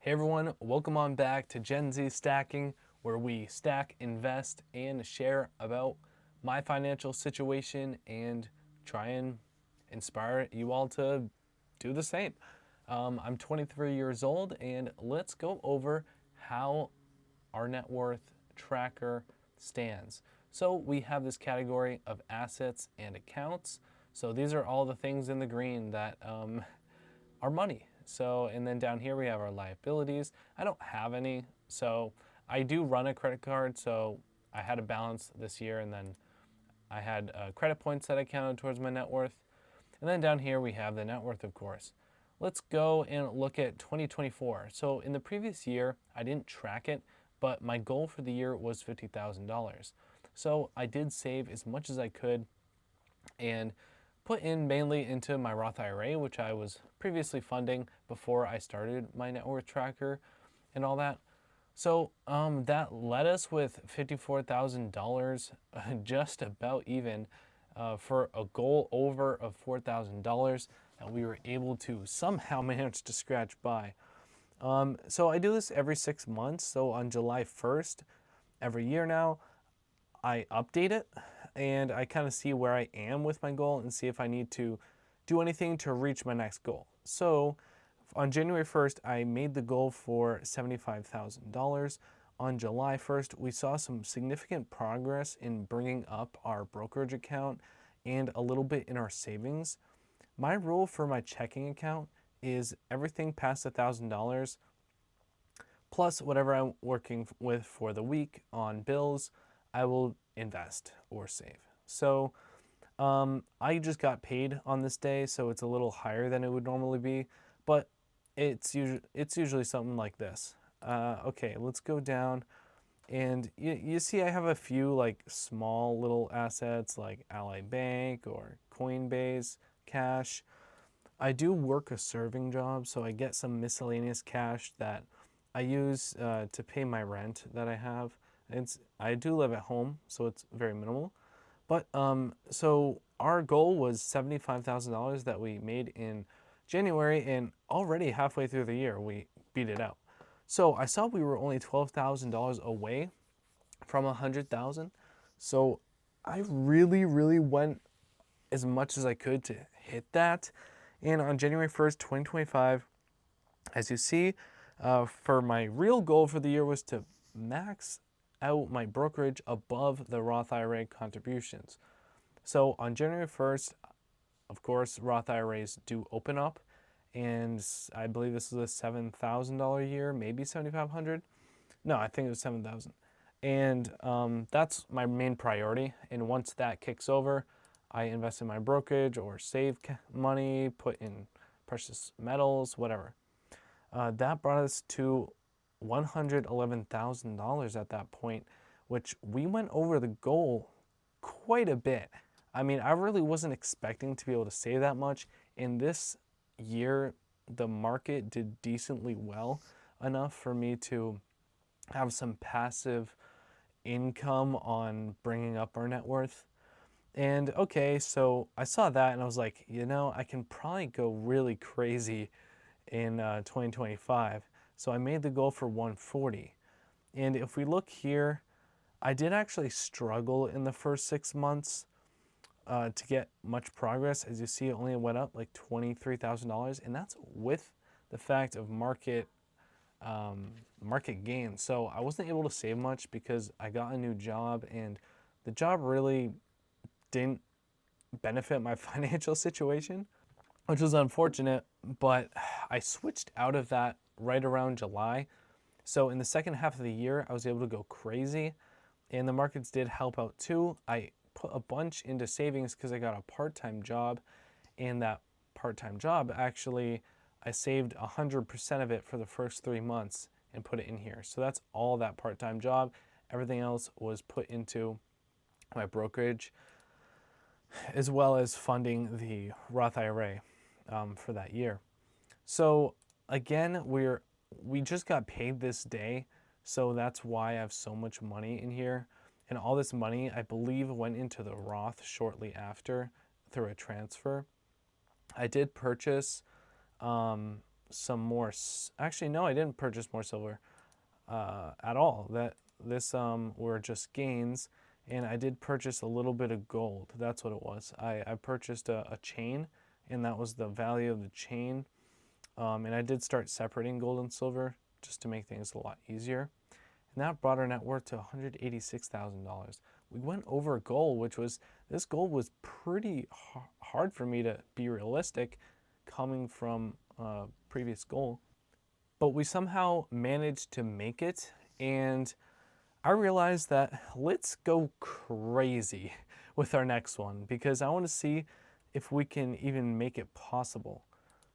Hey everyone, welcome on back to Gen Z Stacking, where we stack, invest, and share about my financial situation and try and inspire you all to do the same. I'm 23 years old, and let's go over how our net worth tracker stands. So we have this category of assets and accounts. So these are all the things in the green that our money. So, and then down here we have our liabilities. I don't have any, so I do run a credit card. So I had a balance this year, and then I had credit points that I counted towards my net worth. And then down here we have the net worth, of course. Let's go and look at 2024. So in the previous year, I didn't track it, but my goal for the year was $50,000. So I did save as much as I could and put in mainly into my Roth IRA, which I was previously funding before I started my net worth tracker and all that. So that led us with $54,000, just about even, for a goal over of $4,000 that we were able to somehow manage to scratch by. So I do this every 6 months. So on July 1st, every year now, I update it and I kind of see where I am with my goal and see if I need to do anything to reach my next goal. So on January 1st, I made the goal for $75,000. On July 1st, we saw some significant progress in bringing up our brokerage account and a little bit in our savings. My rule for my checking account is everything past $1,000 plus whatever I'm working with for the week on bills, I will invest or save. So I just got paid on this day, so it's a little higher than it would normally be, but it's usually something like this. Okay, let's go down, and you see I have a few like small little assets like Ally Bank or Coinbase Cash. I do work a serving job, so I get some miscellaneous cash that I use to pay my rent that I have. I do live at home, so it's very minimal. But so our goal was $75,000 that we made in January, and already halfway through the year we beat it out. So I saw we were only $12,000 away from 100,000. So I really went as much as I could to hit that. And on January 1st, 2025, as you see, for my real goal for the year was to max out my brokerage above the Roth IRA contributions. So on January 1st, of course, Roth IRAs do open up, and I believe this was a $7,000 year, maybe 7,500. No, I think it was 7,000. And that's my main priority. And once that kicks over, I invest in my brokerage or save money, put in precious metals, whatever. That brought us to $111,000 at that point, which we went over the goal quite a bit. I mean, I really wasn't expecting to be able to save that much. In this year, the market did decently well enough for me to have some passive income on bringing up our net worth. And okay, so I saw that and I was like, I can probably go really crazy in 2025. So I made the goal for 140. And if we look here, I did actually struggle in the first 6 months to get much progress. As you see, it only went up like $23,000, and that's with the fact of market gains. So I wasn't able to save much because I got a new job, and the job really didn't benefit my financial situation, which was unfortunate. But I switched out of that right around July. So in the second half of the year, I was able to go crazy, and the markets did help out too. I put a bunch into savings because I got a part-time job, and that part-time job actually I saved 100% of it for the first 3 months and put it in here. So that's all that part-time job. Everything else was put into my brokerage as well as funding the Roth IRA for that year. So again, we just got paid this day, so that's why I have so much money in here. And all this money, I believe, went into the Roth shortly after through a transfer. I did purchase some more. Actually, no, I didn't purchase more silver at all. This were just gains, and I did purchase a little bit of gold. That's what it was. I purchased a chain, and that was the value of the chain. And I did start separating gold and silver just to make things a lot easier. And that brought our net worth to $186,000. We went over a goal, which was this goal was pretty hard for me to be realistic coming from a previous goal. But we somehow managed to make it. And I realized that let's go crazy with our next one because I want to see if we can even make it possible.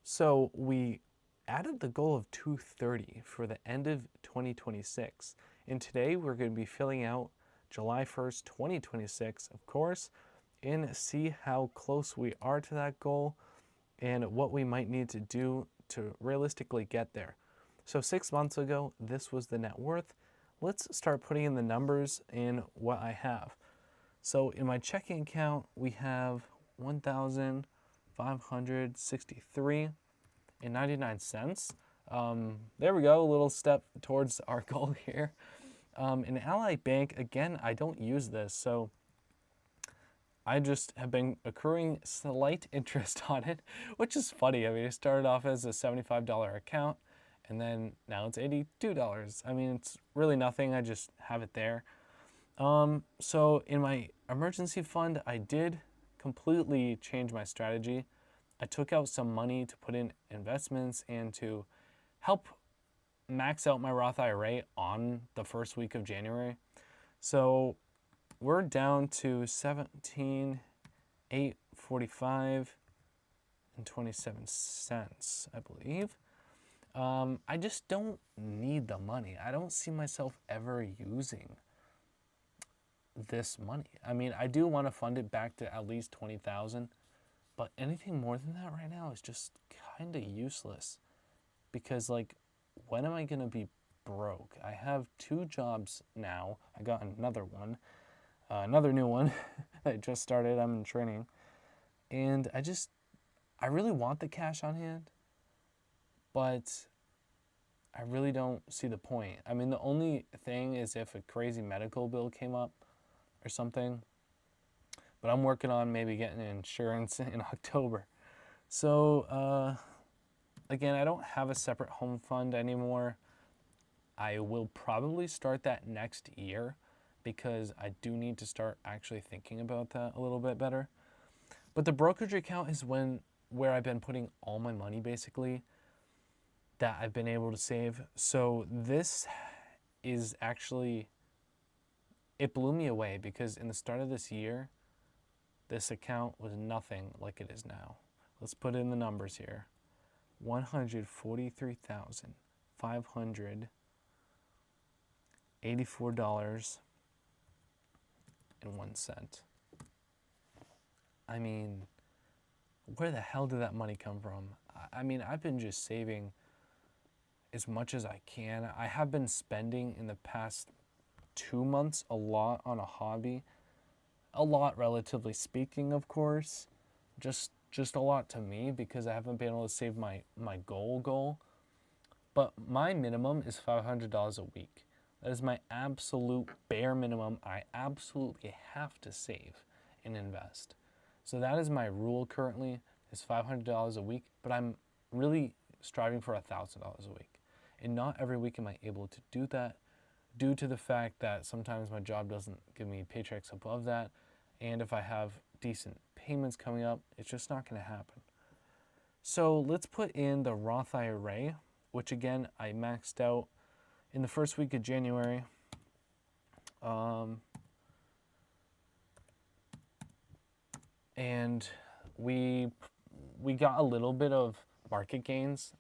So we added the goal of 230 for the end of 2026. And today we're going to be filling out July 1st, 2026, of course, and see how close we are to that goal and what we might need to do to realistically get there. So 6 months ago, this was the net worth. Let's start putting in the numbers in what I have. So in my checking account, we have 1,563 and 99 cents. There we go, a little step towards our goal here. In Ally Bank, again, I don't use this, so I just have been accruing slight interest on it, which is funny. I mean, it started off as a $75 account, and then now it's $82. I mean, it's really nothing. I just have it there. So in my emergency fund, I did completely change my strategy. I took out some money to put in investments and to help max out my Roth IRA on the first week of January. So we're down to 17,845 and 27 cents, I believe. I just don't need the money. I don't see myself ever using this money. I mean, I do want to fund it back to at least 20,000, but anything more than that right now is just kind of useless because like when am I going to be broke? I have 2 jobs now. I got another one, another new one. I just started. I'm in training. And I really want the cash on hand, but I really don't see the point. I mean, the only thing is if a crazy medical bill came up or something, but I'm working on maybe getting insurance in October. So, again, I don't have a separate home fund anymore. I will probably start that next year because I do need to start actually thinking about that a little bit better. But the brokerage account is where I've been putting all my money basically that I've been able to save. So this is actually, it blew me away because in the start of this year, this account was nothing like it is now. Let's put in the numbers here. $143,584.01. I mean, where the hell did that money come from? I mean, I've been just saving as much as I can. I have been spending in the past 2 months a lot on a hobby. A lot, relatively speaking, of course. Just a lot to me because I haven't been able to save my goal. But my minimum is $500 a week. That is my absolute bare minimum. I absolutely have to save and invest. So that is my rule currently, is $500 a week, but I'm really striving for $1,000 a week. And not every week am I able to do that due to the fact that sometimes my job doesn't give me paychecks above that. And if I have decent payments coming up, it's just not going to happen. So let's put in the Roth IRA, which again, I maxed out in the first week of January. And we got a little bit of market gains.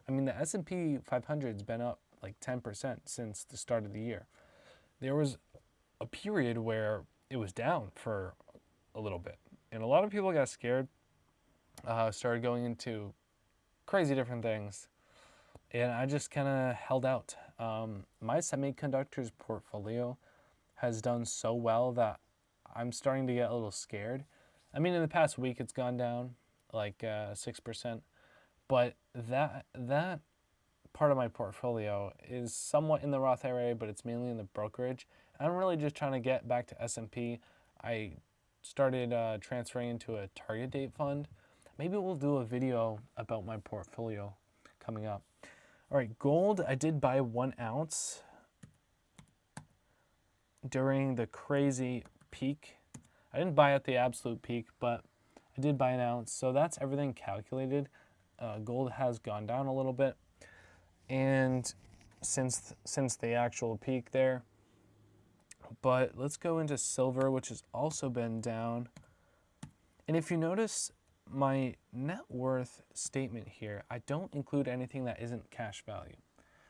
I mean, the S&P 500 has been up like 10% since the start of the year. There was a period where it was down for a little bit, and a lot of people got scared, started going into crazy different things, and I just kind of held out. My semiconductors portfolio has done so well that I'm starting to get a little scared. I mean, in the past week, it's gone down like 6%, but that part of my portfolio is somewhat in the Roth IRA, but it's mainly in the brokerage. I'm really just trying to get back to S&P. I started transferring into a target date fund. Maybe we'll do a video about my portfolio coming up. All right, gold, I did buy 1 ounce during the crazy peak. I didn't buy at the absolute peak, but I did buy 1 ounce. So that's everything calculated. Gold has gone down a little bit. And since the actual peak there. But let's go into silver, which has also been down. And if you notice my net worth statement here, I don't include anything that isn't cash value.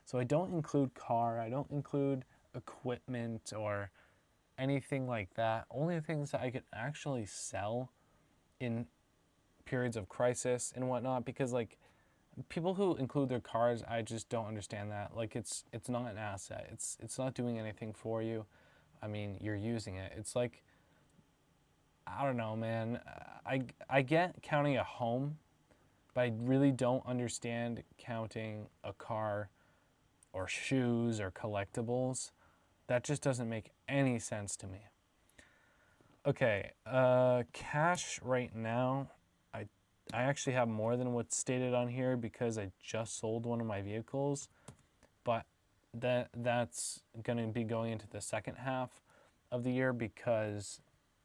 So I don't include car, I don't include equipment or anything like that. Only things that I could actually sell in periods of crisis and whatnot, because like people who include their cars, I just don't understand that. Like it's not an asset. It's not doing anything for you. I mean, you're using it. It's like, I don't know, man. I get counting a home, but I really don't understand counting a car or shoes or collectibles. That just doesn't make any sense to me. Okay, cash right now, I actually have more than what's stated on here because I just sold one of my vehicles, but that's going to be going into the second half of the year because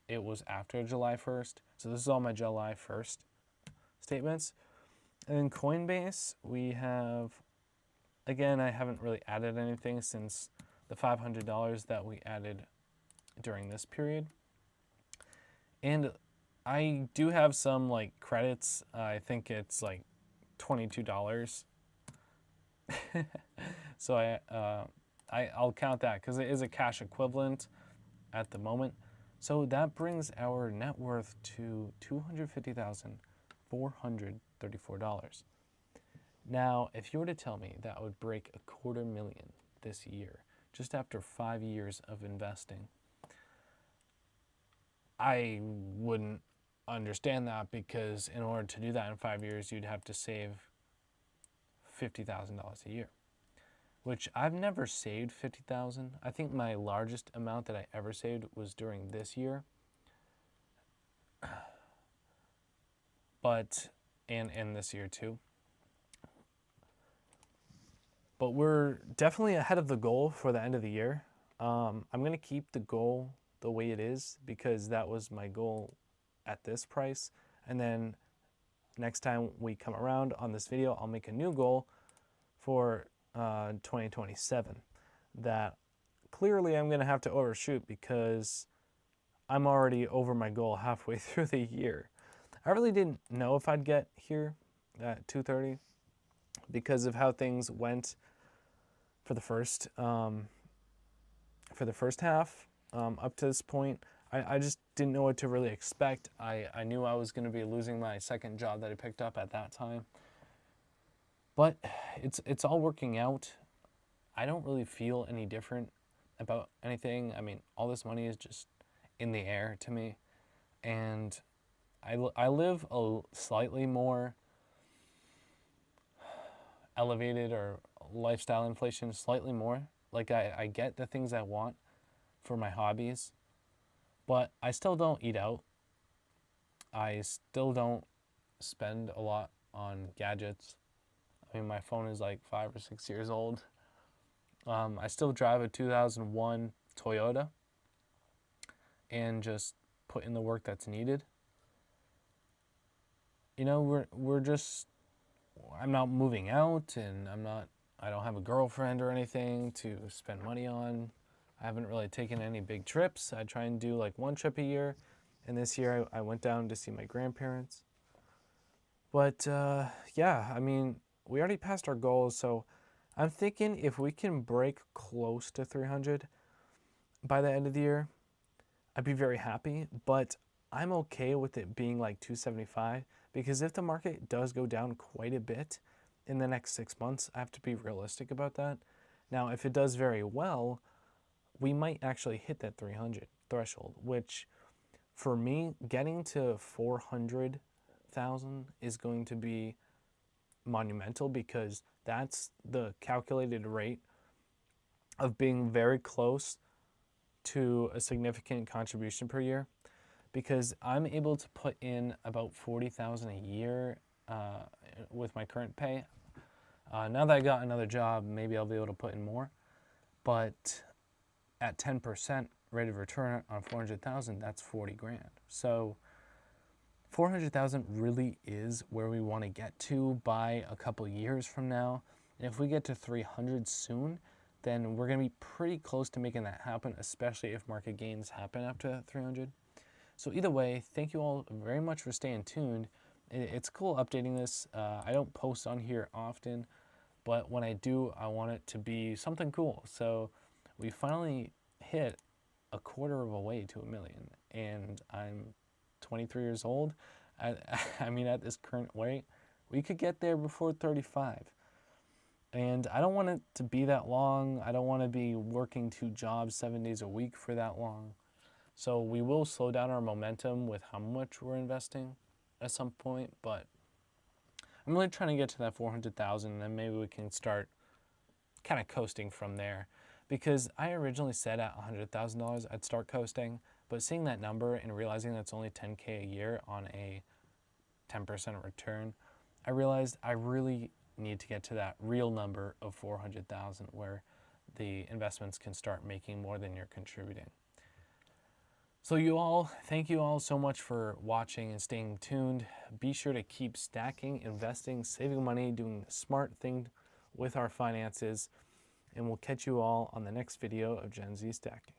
it was after July 1st. So this is all my July 1st statements. And then Coinbase, we have, again, I haven't really added anything since the $500 that we added during this period. And I do have some like credits. I think it's like $22. So I'll count that because it is a cash equivalent at the moment. So that brings our net worth to $250,434. Now, if you were to tell me that would break $250,000 this year, just after 5 years of investing, I wouldn't understand that, because in order to do that in 5 years, you'd have to save $50,000 a year, which I've never saved $50,000. I think my largest amount that I ever saved was during this year. But, and this year too. But we're definitely ahead of the goal for the end of the year. I'm going to keep the goal the way it is because that was my goal at this price. And then next time we come around on this video, I'll make a new goal for 2027 that clearly I'm going to have to overshoot because I'm already over my goal halfway through the year. I really didn't know if I'd get here at 230 because of how things went for the first half up to this point. I just didn't know what to really expect. I knew I was going to be losing my second job that I picked up at that time. But it's all working out. I don't really feel any different about anything. I mean, all this money is just in the air to me. And I live a slightly more elevated or lifestyle inflation, slightly more. Like I get the things I want for my hobbies, but I still don't eat out. I still don't spend a lot on gadgets. I mean, my phone is like 5 or 6 years old. I still drive a 2001 Toyota and just put in the work that's needed. You know, I'm not moving out, and I don't have a girlfriend or anything to spend money on. I haven't really taken any big trips. I try and do like one trip a year. And this year I went down to see my grandparents. But yeah, I mean, we already passed our goals. So I'm thinking if we can break close to 300 by the end of the year, I'd be very happy. But I'm okay with it being like 275 because if the market does go down quite a bit in the next 6 months, I have to be realistic about that. Now, if it does very well, we might actually hit that 300 threshold, which for me, getting to 400,000 is going to be monumental because that's the calculated rate of being very close to a significant contribution per year, because I'm able to put in about 40,000 a year with my current pay. Now that I got another job, maybe I'll be able to put in more, but at 10% rate of return on 400,000, that's 40 grand. So 400,000 really is where we want to get to by a couple years from now. And if we get to 300 soon, then we're going to be pretty close to making that happen, especially if market gains happen after 300. So either way, thank you all very much for staying tuned. It's cool updating this. I don't post on here often, but when I do, I want it to be something cool. So we finally hit a quarter of a way to 1 million, and I'm 23 years old. I mean, at this current rate, we could get there before 35. And I don't want it to be that long. I don't want to be working 2 jobs 7 days a week for that long. So we will slow down our momentum with how much we're investing at some point, but I'm really trying to get to that 400,000, and then maybe we can start kind of coasting from there. Because I originally said at $100,000 I'd start coasting, but seeing that number and realizing that's only 10K a year on a 10% return, I realized I really need to get to that real number of 400,000 where the investments can start making more than you're contributing. So thank you all so much for watching and staying tuned. Be sure to keep stacking, investing, saving money, doing the smart thing with our finances, and we'll catch you all on the next video of Gen Z Stacking.